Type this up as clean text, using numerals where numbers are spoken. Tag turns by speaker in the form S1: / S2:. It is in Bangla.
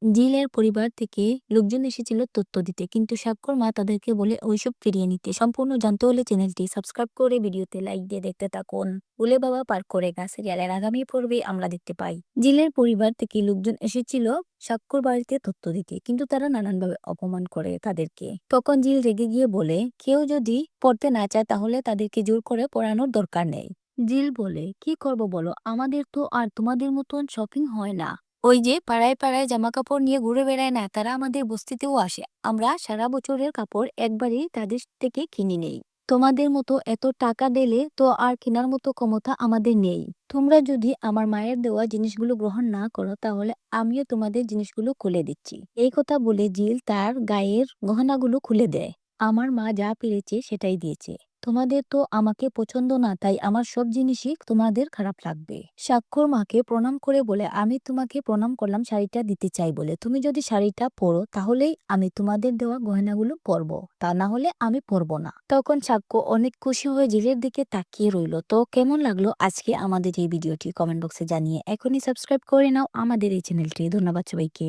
S1: জিলের পরিবার থেকে লোকজন এসেছিল তথ্য দিতে, কিন্তু সাক্ষর মা তাদেরকে বলে ওইসব ফিরিয়ে নিতে। সম্পূর্ণ জানতে হলে চ্যানেলটি সাবস্ক্রাইব করে ভিডিওতে লাইক দিয়ে দেখতে থাকুন। ভুলে বাবা পার করে গা সিরিয়ালের আগামী পর্বে আমরা দেখতে পাই জিলের পরিবার থেকে লোকজন এসেছিল সাক্ষর বাড়িতে তথ্য দিতে, কিন্তু তারা নানানভাবে অপমান করে তাদেরকে। তখন জিল রেগে গিয়ে বলে, কেউ যদি পড়তে না চায় তাহলে তাদেরকে জোর করে পড়ানোর দরকার নেই। জিল বলে, কি করব বলো, আমাদের তো আর তোমাদের মতন শপিং হয় না। ওই যে পাড়ায় পাড়ায় জামা কাপড় নিয়ে ঘুরে বেড়ায় না, তারা আমাদের বস্তিতেও আসে। আমরা সারা বছরের কাপড় একবারই তাদের থেকে কিনে নেই। তোমাদের মতো এত টাকা দিলে তো আর কেনার মতো ক্ষমতা আমাদের নেই। তোমরা যদি আমার মায়ের দেওয়া জিনিসগুলো গ্রহণ না করো তাহলে আমিও তোমাদের জিনিসগুলো খুলে দিচ্ছি। এই কথা বলে জিল তার গায়ের গহনাগুলো খুলে দেয়। আমার মা যা পেরেছে সেটাই দিয়েছে। তোমাদের তো আমাকে পছন্দ না, তাই আমার সব জিনিসই তোমাদের খারাপ লাগবে। সাক্ষর মাকে প্রণাম করে বলে, আমি তোমাকে প্রণাম করলাম শাড়িটা দিতে চাই বলে। তুমি যদি শাড়িটা পরো তাহলেই আমি তোমাদের দেওয়া গয়নাগুলো পরবো, তা না হলে আমি পরবো না। তখন সাক্ষ্য অনেক খুশি হয়ে জিলের দিকে তাকিয়ে রইল। তো কেমন লাগলো আজকে আমাদের এই ভিডিওটি কমেন্ট বক্সে জানিয়ে এখনই সাবস্ক্রাইব করে নাও আমাদের এই চ্যানেলটি। ধন্যবাদ সবাইকে।